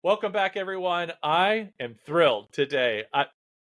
Welcome back, everyone. I am thrilled today.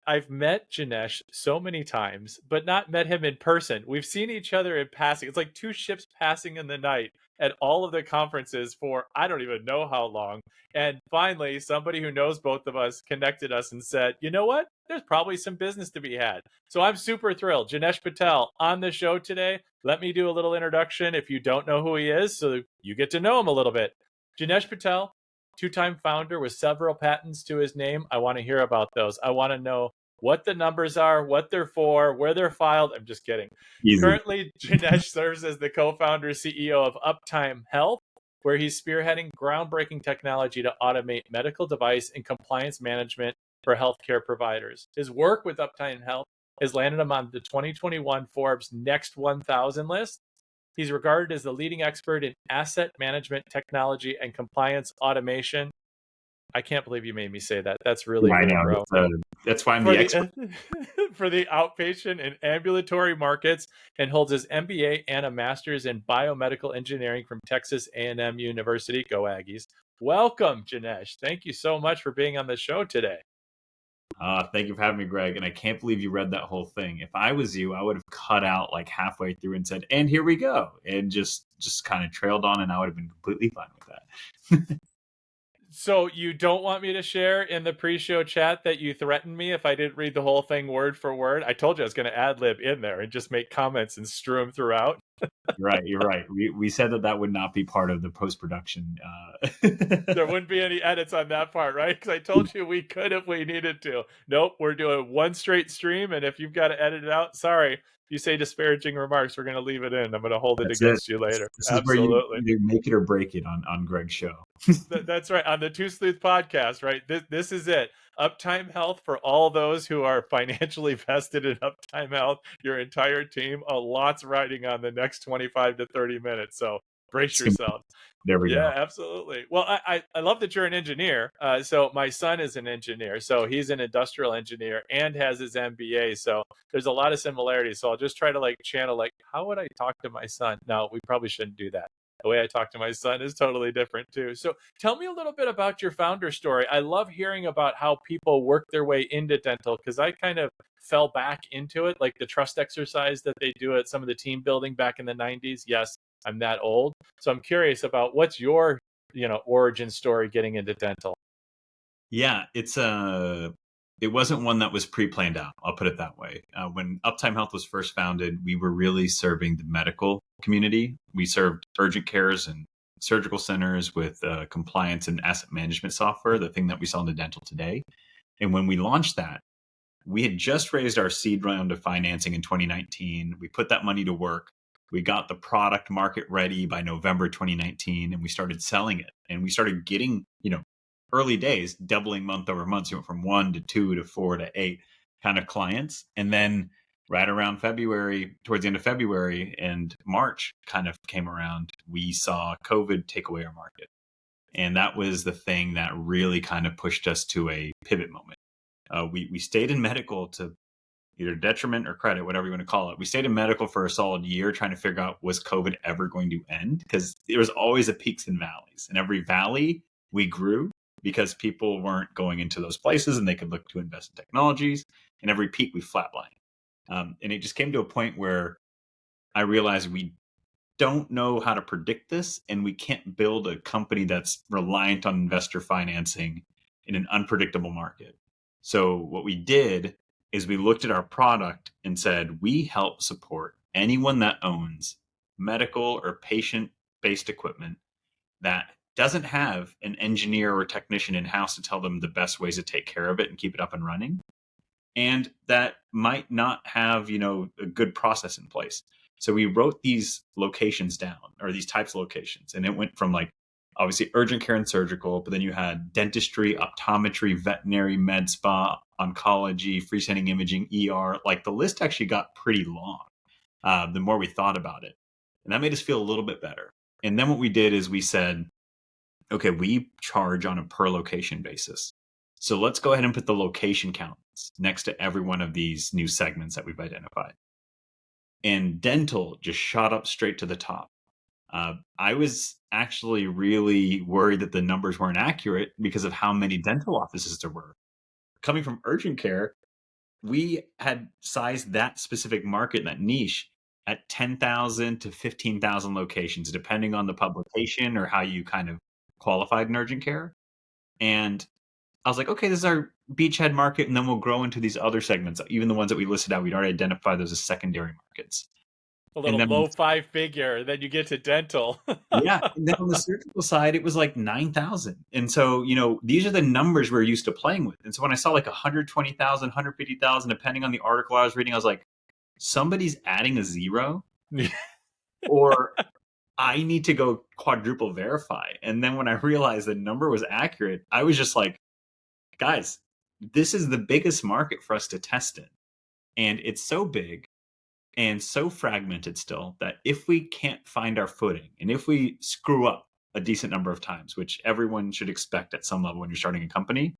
I've met Jinesh so many times, but not met him in person. We've seen each other in passing. It's like two ships passing in the night at all of the conferences for I don't even know how long. And finally, somebody who knows both of us connected us and said, you know what? There's probably some business to be had. So I'm super thrilled. Jinesh Patel on the show today. Let me do a little introduction if you don't know who he is, so you get to know him a little bit. Jinesh Patel, two-time founder with several patents to his name. I want to hear about those. I want to know what the numbers are, what they're for, where they're filed. I'm just kidding. Easy. Currently, Jinesh serves as the co-founder CEO of UptimeHealth, where he's spearheading groundbreaking technology to automate medical device and compliance management for healthcare providers. His work with UptimeHealth has landed him on the 2021 Forbes Next 1000 list. He's regarded as the leading expert in asset management technology and compliance automation. I can't believe you made me say that. That's really I good, know. bro. That's why I'm For the expert. for the outpatient and ambulatory markets, and holds his MBA and a master's in biomedical engineering from Texas A&M University. Go Aggies. Welcome, Jinesh. Thank you so much for being on the show today. Thank you for having me, Greg. And I can't believe you read that whole thing. If I was you, I would have cut out like halfway through and said, "And here we go," and just kind of trailed on, and I would have been completely fine with that. So you don't want me to share in the pre-show chat that you threatened me if I didn't read the whole thing word for word? I told you I was going to ad lib in there and just make comments and strew them throughout. You're right. We said that would not be part of the post production. There wouldn't be any edits on that part, right? Because I told you we could if we needed to. Nope, we're doing one straight stream, and if you've got to edit it out, sorry. If you say disparaging remarks, we're going to leave it in. I'm going to hold it That's it. against you later. This is where you Absolutely. make it or break it on Greg's show. That's right. On the Two Sleuth podcast, right? This is it. Uptime Health for all those who are financially vested in Uptime Health, your entire team. A lot's riding on the next 25 to 30 minutes. So brace yourselves. There we Yeah, go. absolutely. Well, I love that you're an engineer. So my son is an engineer. So he's an industrial engineer and has his MBA. So there's a lot of similarities. So I'll just try to like channel like, how would I talk to my son? No, we probably shouldn't do that. The way I talk to my son is totally different too. So tell me a little bit about your founder story. I love hearing about how people work their way into dental because I kind of fell back into it, like the trust exercise that they do at some of the team building back in the 90s. Yes, I'm that old. So I'm curious about what's your, origin story getting into dental. Yeah, it wasn't one that was pre-planned out. I'll put it that way. When Uptime Health was first founded, we were really serving the medical community. We served urgent cares and surgical centers with compliance and asset management software, the thing that we sell in the dental today. And when we launched that, we had just raised our seed round of financing in 2019. We put that money to work. We got the product market ready by November 2019, and we started selling it. And we started getting, early days, doubling month over month. So we went from 1 to 2 to 4 to 8 kind of clients. And then right around February, towards the end of February and March kind of came around, we saw COVID take away our market. And that was the thing that really kind of pushed us to a pivot moment. We stayed in medical to either detriment or credit, whatever you want to call it. We stayed in medical for a solid year trying to figure out, was COVID ever going to end? Because there was always a peaks and valleys. And every valley we grew because people weren't going into those places and they could look to invest in technologies. And every peak we flatlined. And it just came to a point where I realized we don't know how to predict this, and we can't build a company that's reliant on investor financing in an unpredictable market. So what we did is we looked at our product and said, we help support anyone that owns medical or patient-based equipment that doesn't have an engineer or technician in-house to tell them the best ways to take care of it and keep it up and running, and that might not have, a good process in place. So we wrote these locations down, or these types of locations, and it went from like obviously urgent care and surgical, but then you had dentistry, optometry, veterinary, med spa, oncology, freestanding imaging, ER. Like the list actually got pretty long the more we thought about it. And that made us feel a little bit better. And then what we did is we said, okay, we charge on a per location basis. So let's go ahead and put the location counts next to every one of these new segments that we've identified. And dental just shot up straight to the top. I was actually really worried that the numbers weren't accurate because of how many dental offices there were. Coming from urgent care, we had sized that specific market, that niche, at 10,000 to 15,000 locations, depending on the publication or how you kind of qualified in urgent care. And I was like, okay, this is our beachhead market, and then we'll grow into these other segments. Even the ones that we listed out, we'd already identified those as secondary markets. A And little then, low five figure, then you get to dental. yeah, and then on the surgical side, it was like 9,000. And so, these are the numbers we're used to playing with. And so when I saw like 120,000, 150,000, depending on the article I was reading, I was like, somebody's adding a zero, or I need to go quadruple verify. And then when I realized the number was accurate, I was just like, guys, this is the biggest market for us to test in. And it's so big and so fragmented still that if we can't find our footing and if we screw up a decent number of times, which everyone should expect at some level when you're starting a company,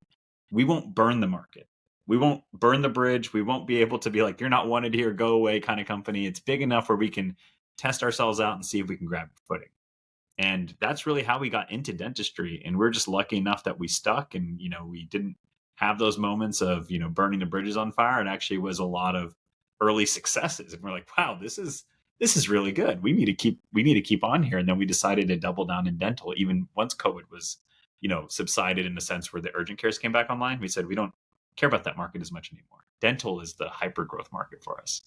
we won't burn the market. We won't burn the bridge. We won't be able to be like, you're not wanted here, go away kind of company. It's big enough where we can test ourselves out and see if we can grab footing. And that's really how we got into dentistry. And we're just lucky enough that we stuck and, we didn't have those moments of, burning the bridges on fire. It actually was a lot of early successes. And we're like, wow, this is really good. We need to keep on here. And then we decided to double down in dental, even once COVID was, subsided in a sense where the urgent cares came back online. We said, we don't care about that market as much anymore. Dental is the hyper growth market for us.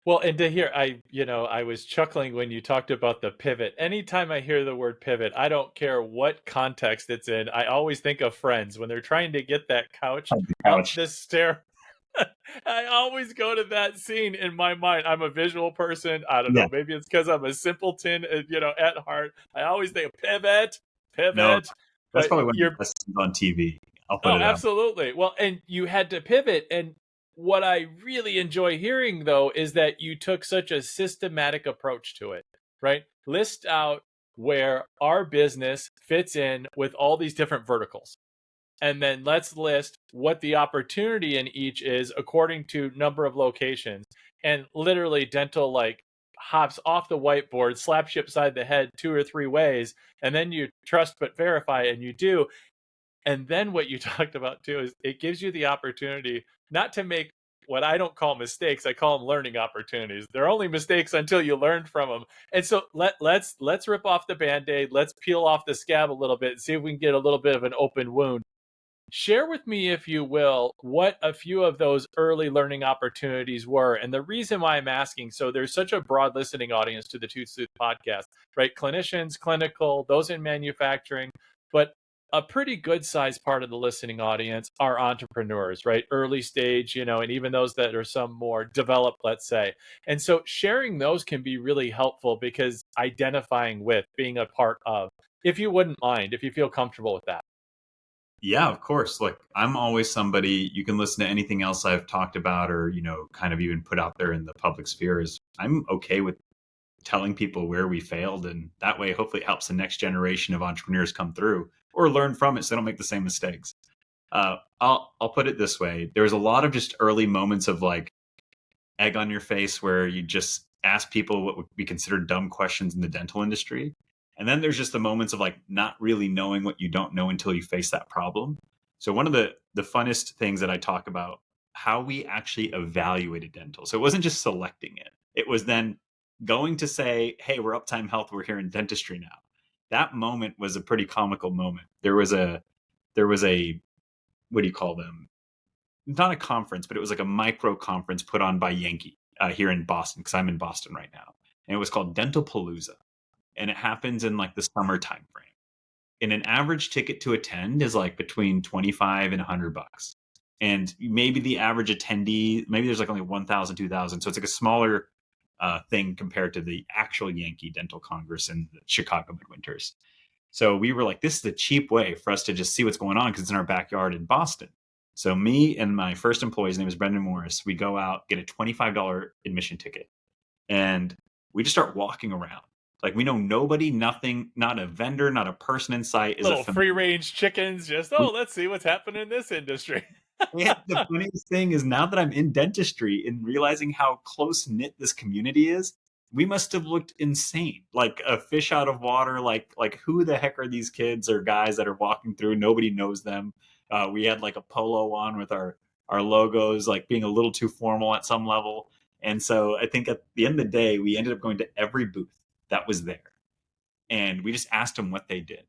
Well, and to hear, I was chuckling when you talked about the pivot. Anytime I hear the word pivot, I don't care what context it's in. I always think of Friends when they're trying to get that couch On the up couch. the stair. I always go to that scene in my mind. I'm a visual person. I don't Yeah. know. Maybe it's because I'm a simpleton, at heart. I always think pivot, No, pivot. that's But probably one of you're the best scenes on TV. I'll put Oh, it out. absolutely. Well, and you had to pivot. And what I really enjoy hearing, though, is that you took such a systematic approach to it, right? List out where our business fits in with all these different verticals. And then let's list what the opportunity in each is according to number of locations. And literally, dental like hops off the whiteboard, slaps you upside the head 2 or 3 ways, and then you trust but verify, and you do. And then what you talked about too is it gives you the opportunity not to make what I don't call mistakes. I call them learning opportunities. They're only mistakes until you learn from them. And so let's rip off the Band-Aid. Let's peel off the scab a little bit and see if we can get a little bit of an open wound. Share with me, if you will, what a few of those early learning opportunities were. And the reason why I'm asking, so there's such a broad listening audience to the Tooth Sleuth podcast, right? Clinicians, clinical, those in manufacturing, but a pretty good sized part of the listening audience are entrepreneurs, right? Early stage, and even those that are some more developed, let's say. And so sharing those can be really helpful because identifying with, being a part of, if you wouldn't mind, if you feel comfortable with that. Yeah, of course. Look, I'm always somebody you can listen to anything else I've talked about or, kind of even put out there in the public sphere is I'm okay with telling people where we failed. And that way, hopefully it helps the next generation of entrepreneurs come through or learn from it so they don't make the same mistakes. I'll put it this way. There's a lot of just early moments of like egg on your face where you just ask people what would be considered dumb questions in the dental industry. And then there's just the moments of like not really knowing what you don't know until you face that problem. So one of the funnest things that I talk about, how we actually evaluated dental. So it wasn't just selecting it. It was then going to say, hey, we're Uptime Health, we're here in dentistry now. That moment was a pretty comical moment. There was a what do you call them? Not a conference, but it was like a micro conference put on by Yankee here in Boston, because I'm in Boston right now. And it was called Dental Palooza. And it happens in like the summer time frame. And an average ticket to attend is like between 25 and $100. And maybe the average attendee, maybe there's like only 1,000, 2,000. So it's like a smaller thing compared to the actual Yankee Dental Congress in the Chicago midwinters. So we were like, this is a cheap way for us to just see what's going on because it's in our backyard in Boston. So me and my first employee, his name is Brendan Morris, we go out, get a $25 admission ticket, and we just start walking around. Like we know nobody, nothing, not a vendor, not a person in sight. Little free range chickens, just, let's see what's happening in this industry. And the funniest thing is now that I'm in dentistry and realizing how close knit this community is, we must have looked insane, like a fish out of water. Like who the heck are these kids or guys that are walking through? Nobody knows them. We had like a polo on with our logos, like being a little too formal at some level. And so I think at the end of the day, we ended up going to every booth that was there, and we just asked them what they did.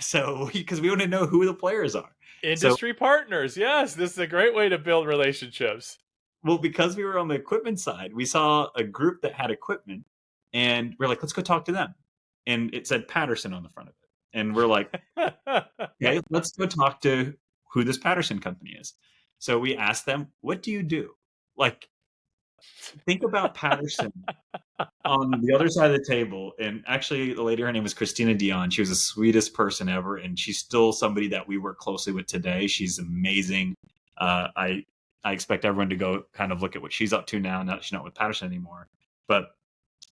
So because we want to know who the players are. So Industry partners. Yes, this is a great way to build relationships. well, because we were on the equipment side, we saw a group that had equipment, and we're like, let's go talk to them. And it said Patterson on the front of it, and we're like, okay, let's go talk to who this Patterson company is. So we asked them, what do you do? Like, think about Patterson on the other side of the table. And actually, the lady, her name was Christina Dion. She was the sweetest person ever, and she's still somebody that we work closely with today. She's amazing. I expect everyone to go kind of look at what she's up to now that she's not with Patterson anymore. But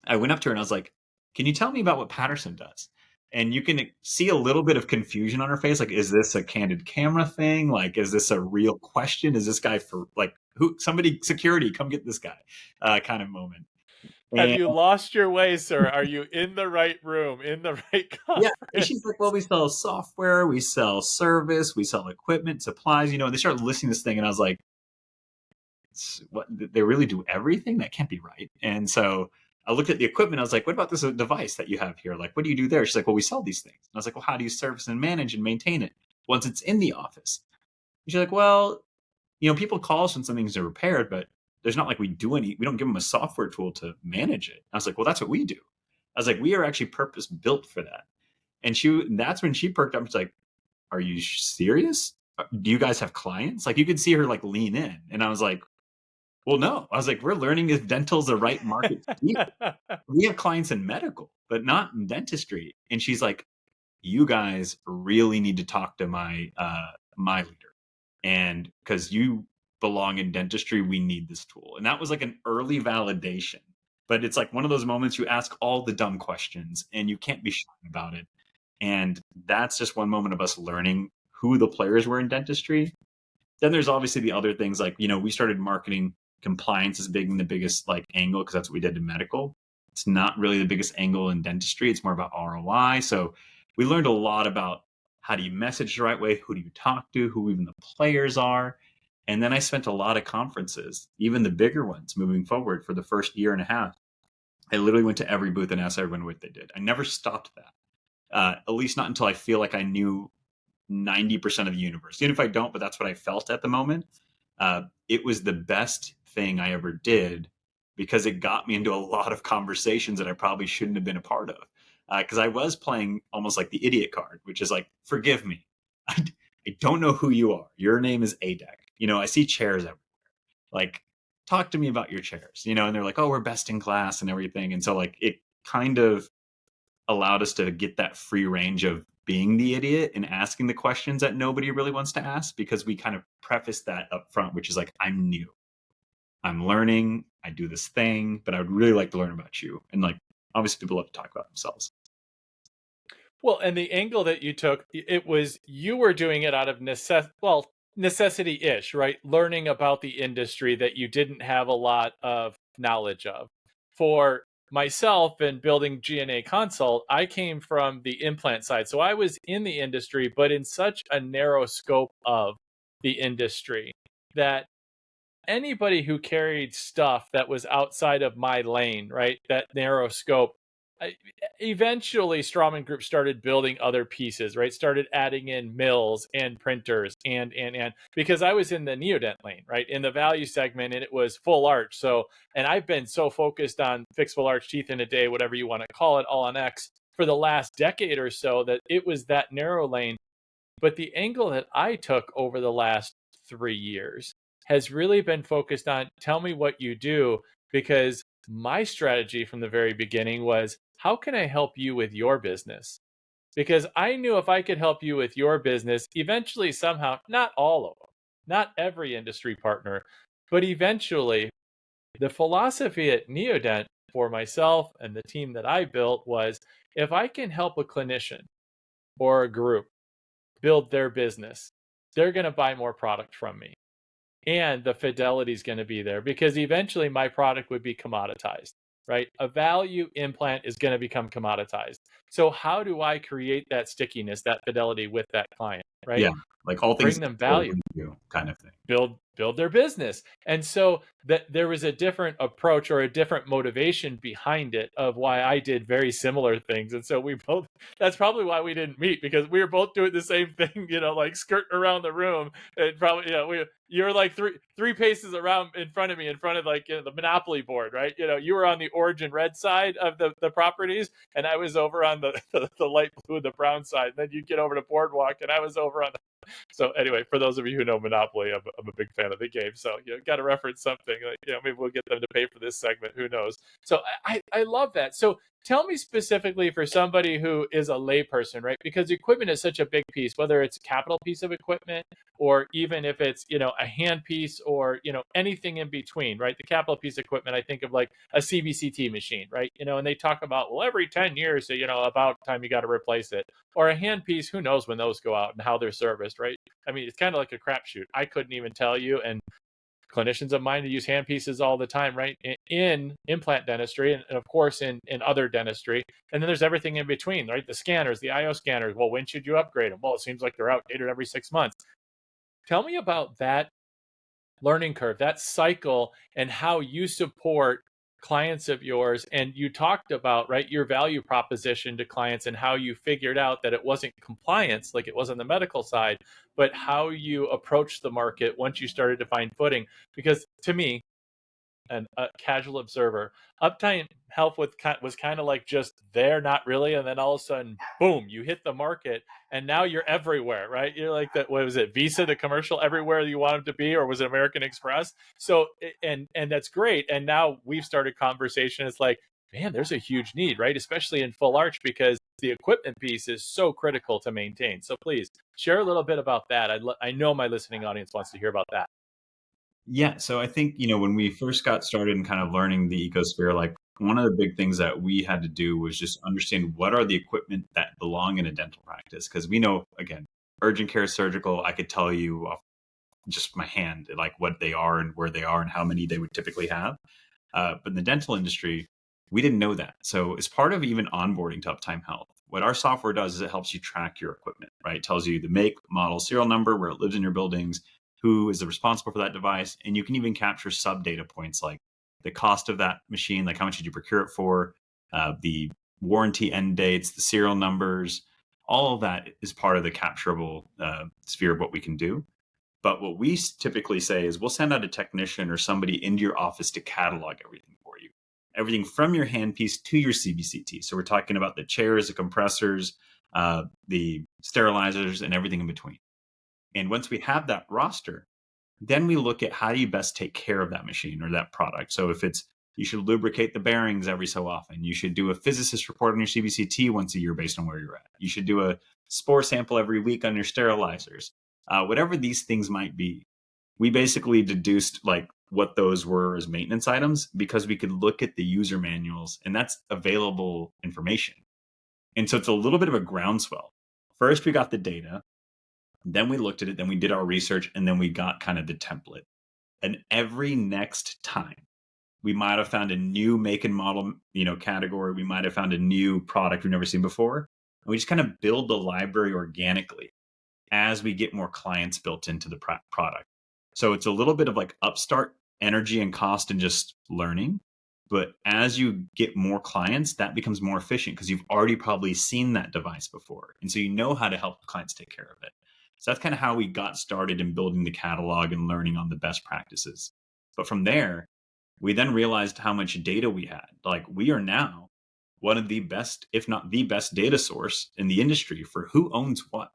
I went up to her and I was like, "Can you tell me about what Patterson does?" And you can see a little bit of confusion on her face. Like, is this a candid camera thing? Like, is this a real question? Is this guy for like who? Somebody, security, come get this guy, kind of moment. Have And you lost your way, sir? Are you in the right room, in the right yeah, and conference? she's like, well, we sell software, we sell service, we sell equipment, supplies, and they started listing this thing, and I was like, what, they really do everything? That can't be right. And so I looked at the equipment, I was like, what about this device that you have here? Like, what do you do there? She's like, well, we sell these things. And I was like, well, how do you service and manage and maintain it once it's in the office? And she's like, well, people call us when something's repaired, but there's not like we don't give them a software tool to manage it. I was like, well, that's what we do. I was like, we are actually purpose built for that. And that's when she perked up. She's like, are you serious? Do you guys have clients? Like, you could see her like lean in. And I was like, well, no. I was like, we're learning if dental's the right market to be. We have clients in medical, but not in dentistry. And she's like, you guys really need to talk to my leader. And because you belong in dentistry, we need this tool. And that was like an early validation. But it's like one of those moments you ask all the dumb questions and you can't be shy about it. And that's just one moment of us learning who the players were in dentistry. Then there's obviously the other things like, we started marketing compliance as being the biggest like angle because that's what we did in medical. It's not really the biggest angle in dentistry. It's more about ROI. So we learned a lot about how do you message the right way? Who do you talk to? Who even the players are? And then I spent a lot of conferences, even the bigger ones moving forward for the first year and a half. I literally went to every booth and asked everyone what they did. I never stopped that. At least not until I feel like I knew 90% of the universe. Even if I don't, but that's what I felt at the moment. It was the best thing I ever did because it got me into a lot of conversations that I probably shouldn't have been a part of. Because I was playing almost like the idiot card, which is like, forgive me. I don't know who you are. Your name is ADEC. I see chairs everywhere. Like, talk to me about your chairs, and they're like, oh, we're best in class and everything. And so like it kind of allowed us to get that free range of being the idiot and asking the questions that nobody really wants to ask because we kind of preface that up front, which is like, I'm new, I'm learning, I do this thing, but I would really like to learn about you. And like, obviously people love to talk about themselves. Well, and the angle that you took, it was you were doing it out of necessity-ish, right? Learning about the industry that you didn't have a lot of knowledge of. For myself and building GNA Consult, I came from the implant side. So I was in the industry, but in such a narrow scope of the industry that anybody who carried stuff that was outside of my lane, right? That narrow scope. Eventually, Strawman Group started building other pieces, right? Started adding in mills and printers and because I was in the neodent lane, right? In the value segment, and it was full arch. So, and I've been so focused on fixed full arch teeth in a day, whatever you want to call it, all on X for the last decade or so that it was that narrow lane. But the angle that I took over the last 3 years has really been focused on tell me what you do, because my strategy from the very beginning was how can I help you with your business? Because I knew if I could help you with your business, eventually, somehow, not all of them, not every industry partner, but eventually, the philosophy at Neodent for myself and the team that I built was if I can help a clinician or a group build their business, they're going to buy more product from me. And the fidelity is going to be there because eventually my product would be commoditized. right? A value implant is going to become commoditized. So how do I create that stickiness, that fidelity with that client, right? Yeah, like all things Bring them equal value, when you do kind of thing. build their business. And so that there was a different approach or a different motivation behind it of why I did very similar things. And so we both, that's probably why we didn't meet, because we were both doing the same thing, like skirting around the room. And probably, you're like three paces around in front of me, in front of like, the Monopoly board, right? You were on the orange and red side of the properties, and I was over on the light blue and the brown side. And then you'd get over to Boardwalk, and I was over on so anyway, for those of you who know Monopoly, I'm a big fan of the game. So got to reference something. Like, maybe we'll get them to pay for this segment. Who knows? So I love that. So tell me specifically for somebody who is a layperson, right? Because equipment is such a big piece, whether it's a capital piece of equipment or even if it's a hand piece or anything in between, right? The capital piece of equipment, I think of like a CBCT machine, right? And they talk about, well, every 10 years, so, about time you got to replace it. Or a hand piece, who knows when those go out and how they're serviced, right? I mean, it's kind of like a crapshoot. I couldn't even tell you. And clinicians of mine who use hand pieces all the time, right? In implant dentistry and of course in other dentistry. And then there's everything in between, right? The scanners, the IO scanners. Well, when should you upgrade them? Well, it seems like they're outdated every 6 months. Tell me about that learning curve, that cycle, and how you support clients of yours. And you talked about, right, your value proposition to clients and how you figured out that it wasn't compliance like it was on the medical side, but how you approached the market once you started to find footing. Because to me, and a casual observer, Uptime Health was kind of like just there, not really, and then all of a sudden, boom, you hit the market, and now you're everywhere, right? You're like that. What was it, Visa, the commercial, everywhere you want them to be, or was it American Express? So, and that's great. And now we've started conversation. It's like, man, there's a huge need, right? Especially in full arch because the equipment piece is so critical to maintain. So please share a little bit about that. I know my listening audience wants to hear about that. Yeah, so I think, when we first got started and kind of learning the ecosphere, like one of the big things that we had to do was just understand what are the equipment that belong in a dental practice. Because we know, again, urgent care, surgical, I could tell you off just my hand, like what they are and where they are and how many they would typically have. But in the dental industry, we didn't know that. So as part of even onboarding to Uptime Health, what our software does is it helps you track your equipment, right? It tells you the make, model, serial number, where it lives in your buildings, who is responsible for that device. And you can even capture sub data points like the cost of that machine, like how much did you procure it for, the warranty end dates, the serial numbers, all of that is part of the capturable sphere of what we can do. But what we typically say is we'll send out a technician or somebody into your office to catalog everything for you. Everything from your handpiece to your CBCT. So we're talking about the chairs, the compressors, the sterilizers, and everything in between. And once we have that roster, then we look at how do you best take care of that machine or that product. So if it's, you should lubricate the bearings every so often. You should do a physicist report on your CBCT once a year based on where you're at. You should do a spore sample every week on your sterilizers. Whatever these things might be, we basically deduced like what those were as maintenance items because we could look at the user manuals and that's available information. And so it's a little bit of a groundswell. First, we got the data. Then we looked at it, then we did our research, and then we got kind of the template. And every next time, we might have found a new make and model, category. We might have found a new product we've never seen before. And we just kind of build the library organically as we get more clients built into the product. So it's a little bit of like upstart energy and cost and just learning. But as you get more clients, that becomes more efficient because you've already probably seen that device before. And so you know how to help clients take care of it. So that's kind of how we got started in building the catalog and learning on the best practices. But from there, we then realized how much data we had. Like we are now one of the best, if not the best data source in the industry for who owns what.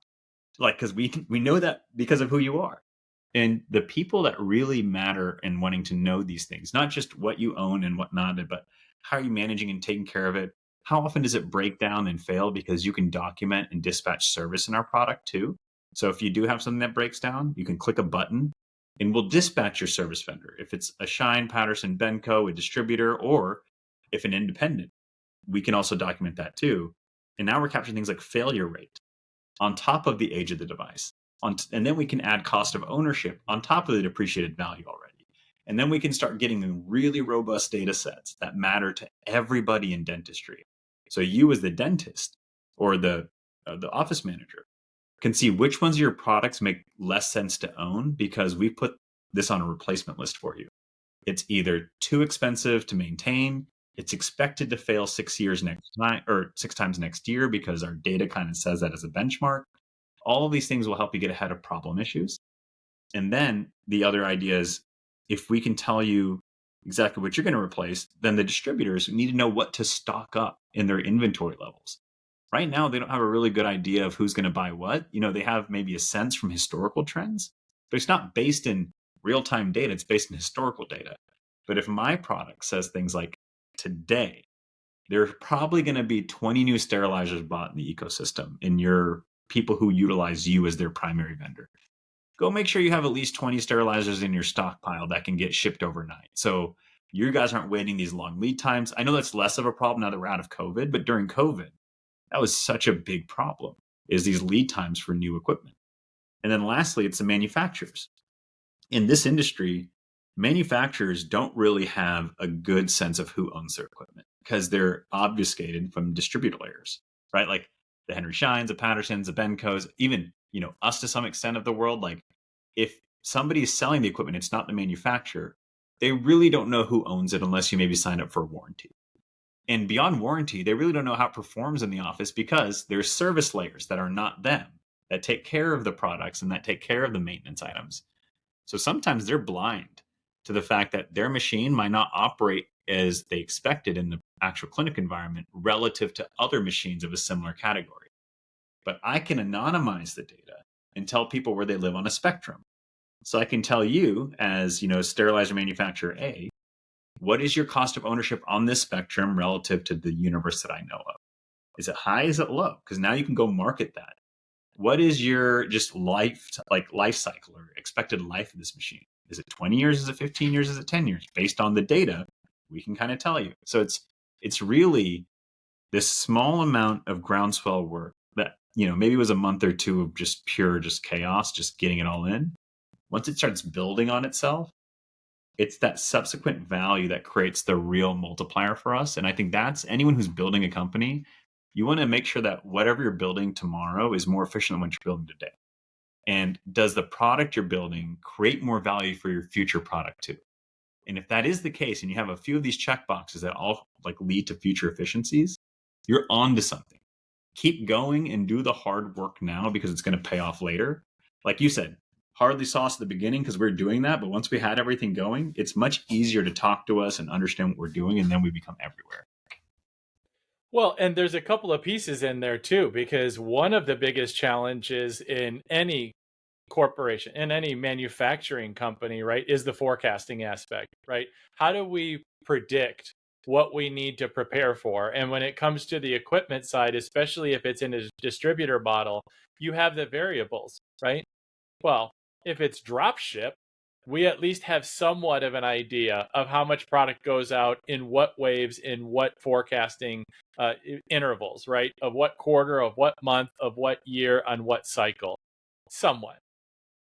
Like, because we know that because of who you are. And the people that really matter in wanting to know these things, not just what you own and whatnot, but how are you managing and taking care of it? How often does it break down and fail? Because you can document and dispatch service in our product too. So if you do have something that breaks down, you can click a button and we'll dispatch your service vendor. If it's a Shine, Patterson, Benco, a distributor, or if an independent, we can also document that too. And now we're capturing things like failure rate on top of the age of the device. And then we can add cost of ownership on top of the depreciated value already. And then we can start getting really robust data sets that matter to everybody in dentistry. So you as the dentist or the office manager can see which ones of your products make less sense to own because we put this on a replacement list for you. It's either too expensive to maintain, it's expected to fail 6 years next time or 6 times next year because our data kind of says that as a benchmark. All of these things will help you get ahead of problem issues. And then the other idea is if we can tell you exactly what you're going to replace, then the distributors need to know what to stock up in their inventory levels. Right now, they don't have a really good idea of who's going to buy what. They have maybe a sense from historical trends, but it's not based in real time data. It's based in historical data. But if my product says things like today, there's probably going to be 20 new sterilizers bought in the ecosystem in your people who utilize you as their primary vendor. Go make sure you have at least 20 sterilizers in your stockpile that can get shipped overnight. So you guys aren't waiting these long lead times. I know that's less of a problem now that we're out of COVID, but during COVID, that was such a big problem is these lead times for new equipment. And then lastly, it's the manufacturers. In this industry, manufacturers don't really have a good sense of who owns their equipment because they're obfuscated from distributor layers, right? Like the Henry Scheins, the Pattersons, the Bencos, even, us to some extent of the world. Like if somebody is selling the equipment, it's not the manufacturer. They really don't know who owns it unless you maybe sign up for a warranty. And beyond warranty, they really don't know how it performs in the office because there's service layers that are not them that take care of the products and that take care of the maintenance items. So sometimes they're blind to the fact that their machine might not operate as they expected in the actual clinic environment relative to other machines of a similar category. But I can anonymize the data and tell people where they live on a spectrum. So I can tell you as, sterilizer manufacturer A, what is your cost of ownership on this spectrum relative to the universe that I know of? Is it high? Is it low? Because now you can go market that. What is your just life cycle or expected life of this machine? Is it 20 years? Is it 15 years? Is it 10 years? Based on the data, we can kind of tell you. So it's really this small amount of groundswell work that, maybe it was a month or two of just pure chaos, just getting it all in. Once it starts building on itself, it's that subsequent value that creates the real multiplier for us. And I think that's anyone who's building a company, you want to make sure that whatever you're building tomorrow is more efficient than what you're building today. And does the product you're building create more value for your future product too? And if that is the case, and you have a few of these check boxes that all lead to future efficiencies, you're on to something. Keep going and do the hard work now because it's going to pay off later. Like you said, hardly saw us at the beginning because we're doing that. But once we had everything going, it's much easier to talk to us and understand what we're doing. And then we become everywhere. Well, and there's a couple of pieces in there too, because one of the biggest challenges in any corporation, in any manufacturing company, right, is the forecasting aspect, right? How do we predict what we need to prepare for? And when it comes to the equipment side, especially if it's in a distributor model, you have the variables, right? Well, if it's drop ship, we at least have somewhat of an idea of how much product goes out in what waves, in what forecasting intervals, right? Of what quarter, of what month, of what year, on what cycle, somewhat.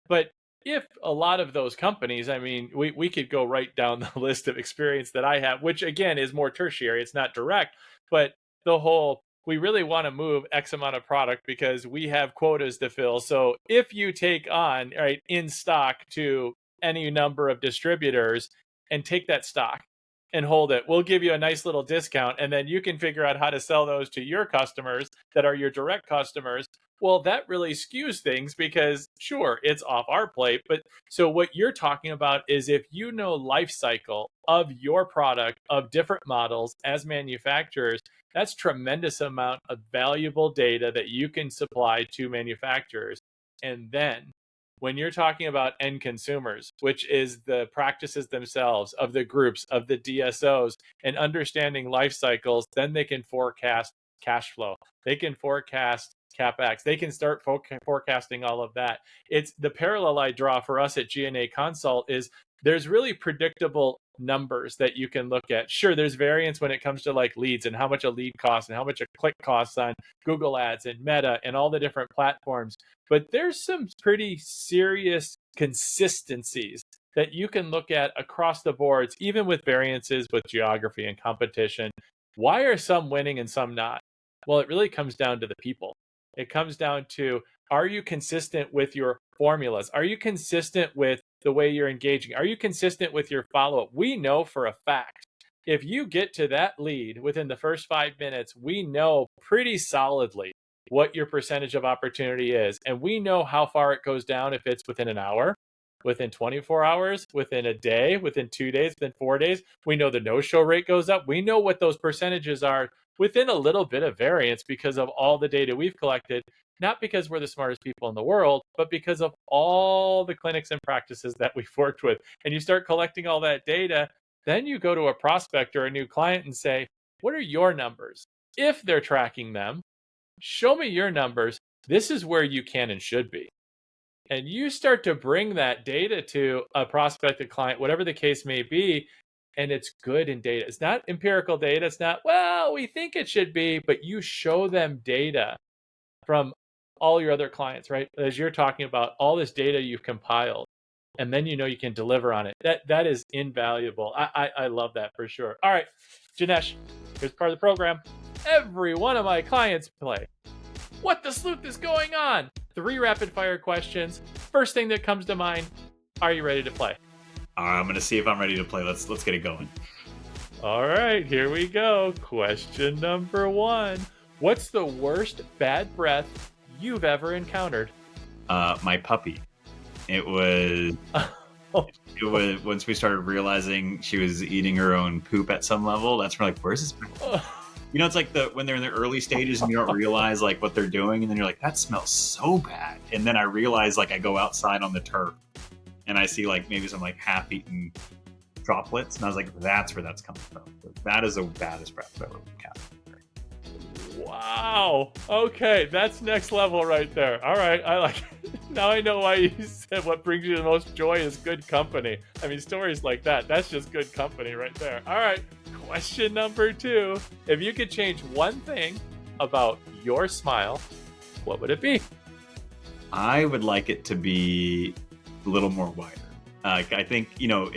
But if a lot of those companies, I mean, we could go right down the list of experience that I have, which again is more tertiary, it's not direct, but the whole, we really want to move X amount of product because we have quotas to fill. So if you take on, right, in stock to any number of distributors and take that stock and hold it, we'll give you a nice little discount. And then you can figure out how to sell those to your customers that are your direct customers. Well, that really skews things because sure, it's off our plate. But so what you're talking about is if you know life cycle of your product of different models as manufacturers, that's tremendous amount of valuable data that you can supply to manufacturers. And then when you're talking about end consumers, which is the practices themselves of the groups of the DSOs and understanding life cycles, then they can forecast cash flow. They can forecast CapEx. They can start forecasting all of that. It's the parallel I draw for us at G&A Consult is there's really predictable numbers that you can look at. Sure, there's variance when it comes to leads and how much a lead costs and how much a click costs on Google Ads and Meta and all the different platforms. But there's some pretty serious consistencies that you can look at across the boards, even with variances with geography and competition. Why are some winning and some not? Well, it really comes down to the people. It comes down to, are you consistent with your formulas? Are you consistent with the way you're engaging? Are you consistent with your follow-up? We know for a fact, if you get to that lead within the first 5 minutes, we know pretty solidly what your percentage of opportunity is. And we know how far it goes down if it's within an hour, within 24 hours, within a day, within 2 days, within 4 days. We know the no-show rate goes up. We know what those percentages are within a little bit of variance because of all the data we've collected, not because we're the smartest people in the world, but because of all the clinics and practices that we've worked with. And you start collecting all that data, then you go to a prospect or a new client and say, what are your numbers? If they're tracking them, show me your numbers. This is where you can and should be. And you start to bring that data to a prospective client, whatever the case may be, and it's good in data. It's not empirical data. It's not, well, we think it should be, but you show them data from all your other clients, right? As you're talking about all this data you've compiled, and then you know you can deliver on it. That is invaluable. I love that for sure. All right, Jinesh, here's part of the program. Every one of my clients play. What the sleuth is going on? 3 rapid fire questions. First thing that comes to mind, are you ready to play? All right, I'm going to see if I'm ready to play. Let's get it going. All right, here we go. Question number 1. What's the worst bad breath you've ever encountered? My puppy. It was once we started realizing she was eating her own poop at some level. That's when we're like, where's this? You know, it's like when they're in the early stages and you don't realize like what they're doing, and then you're like, that smells so bad. And then I realize, like, I go outside on the turf and I see like maybe some like half-eaten droplets, and I was like, that's where that's coming from. That is the baddest breath I've ever encountered. Wow. Okay, that's next level right there. All right, I like it. Now I know why you said what brings you the most joy is good company. I mean, stories like that, that's just good company right there. All right, question number 2. If you could change one thing about your smile, what would it be? I would like it to be a little more wider. I think, you know,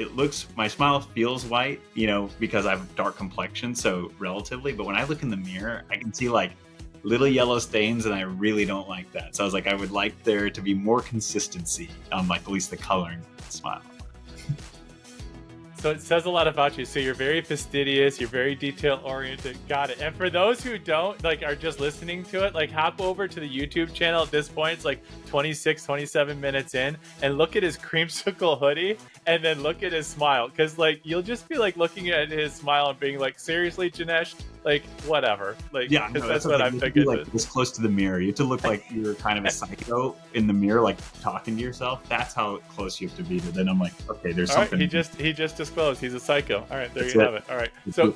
my smile feels white, you know, because I have dark complexion, so relatively, but when I look in the mirror, I can see like little yellow stains, and I really don't like that. So I was like, I would like there to be more consistency on like at least the coloring of the smile. So it says a lot about you. So you're very fastidious, you're very detail oriented. Got it. And for those who don't, like, are just listening to it, like, hop over to the YouTube channel at this point. It's like 26, 27 minutes in, and look at his creamsicle hoodie, and then look at his smile. Because, like, you'll just be like looking at his smile and being like, seriously, Jinesh? Like, whatever. Like, yeah, no, that's what I'm thinking. Like this close to the mirror, you have to look like you're kind of a psycho in the mirror, like talking to yourself. That's how close you have to be. But then I'm like, okay, there's something. Right, he just disclosed he's a psycho. All right, there you have it. All right. So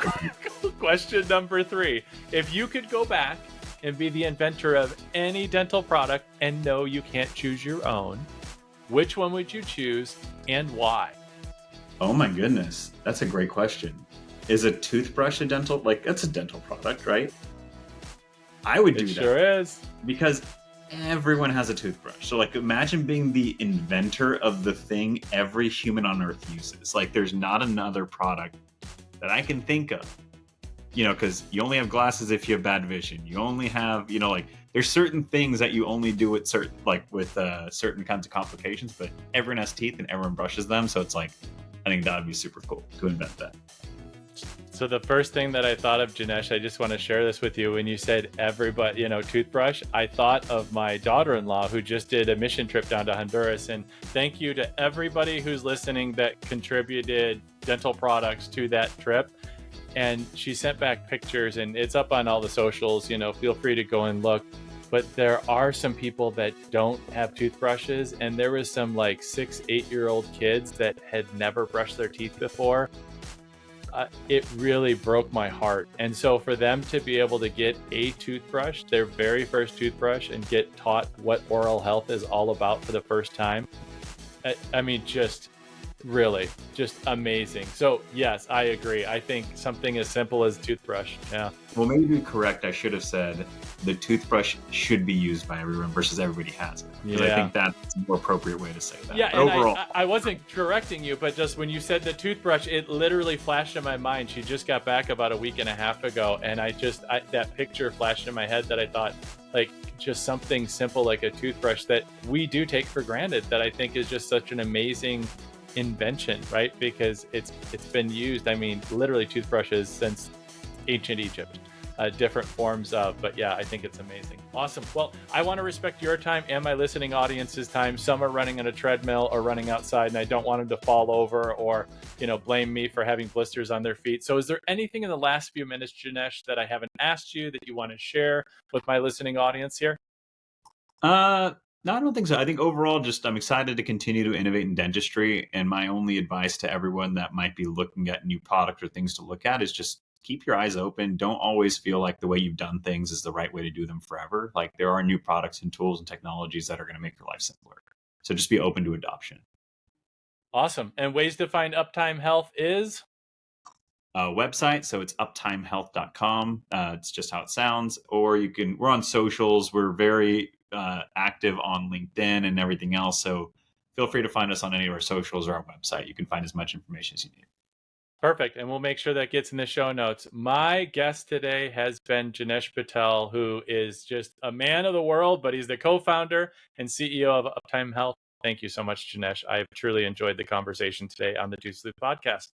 question number 3: if you could go back and be the inventor of any dental product, and no, you can't choose your own, which one would you choose and why? Oh my goodness, that's a great question. Is a toothbrush a dental? Like, that's a dental product, right? I would do that. It sure is. Because everyone has a toothbrush. So, like, imagine being the inventor of the thing every human on Earth uses. Like, there's not another product that I can think of. You know, because you only have glasses if you have bad vision. You only have, you know, like, there's certain things that you only do with certain, like, with certain kinds of complications. But everyone has teeth and everyone brushes them. So it's like, I think that would be super cool to invent that. So the first thing that I thought of, Jinesh, I just want to share this with you. When you said everybody, you know, toothbrush, I thought of my daughter-in-law who just did a mission trip down to Honduras. And thank you to everybody who's listening that contributed dental products to that trip. And she sent back pictures, and it's up on all the socials, you know, feel free to go and look. But there are some people that don't have toothbrushes, and there was some like 6-8-year-old kids that had never brushed their teeth before. It really broke my heart. And so for them to be able to get a toothbrush, their very first toothbrush, and get taught what oral health is all about for the first time, I mean, just Really, just amazing. So yes, I agree. I think something as simple as toothbrush. Yeah. Well, maybe to be correct, I should have said the toothbrush should be used by everyone versus everybody has it. Because I Yeah. think that's a more appropriate way to say that. Yeah, But and I overall, I wasn't correcting you, but just when you said the toothbrush, it literally flashed in my mind. She just got back about a week and a half ago, and that picture flashed in my head that I thought, like, just something simple like a toothbrush that we do take for granted that I think is just such an amazing invention, right? Because it's been used, I mean, literally toothbrushes since ancient Egypt, different forms of. But yeah, I think it's amazing. Awesome. Well, I want to respect your time and my listening audience's time. Some are running on a treadmill or running outside, and I don't want them to fall over or blame me for having blisters on their feet. So, is there anything in the last few minutes, Jinesh, that I haven't asked you that you want to share with my listening audience here? no, I don't think so. I think overall, just I'm excited to continue to innovate in dentistry. And my only advice to everyone that might be looking at new product or things to look at is just keep your eyes open. Don't always feel like the way you've done things is the right way to do them forever. Like there are new products and tools and technologies that are going to make your life simpler. So just be open to adoption. Awesome. And ways to find Uptime Health is? Website. So it's uptimhealth.com. It's just how it sounds. Or we're on socials. We're very active on LinkedIn and everything else. So feel free to find us on any of our socials or our website. You can find as much information as you need. Perfect. And we'll make sure that gets in the show notes. My guest today has been Jinesh Patel, who is just a man of the world, but he's the co-founder and CEO of Uptime Health. Thank you so much, Jinesh. I've truly enjoyed the conversation today on the Two Sleuth podcast.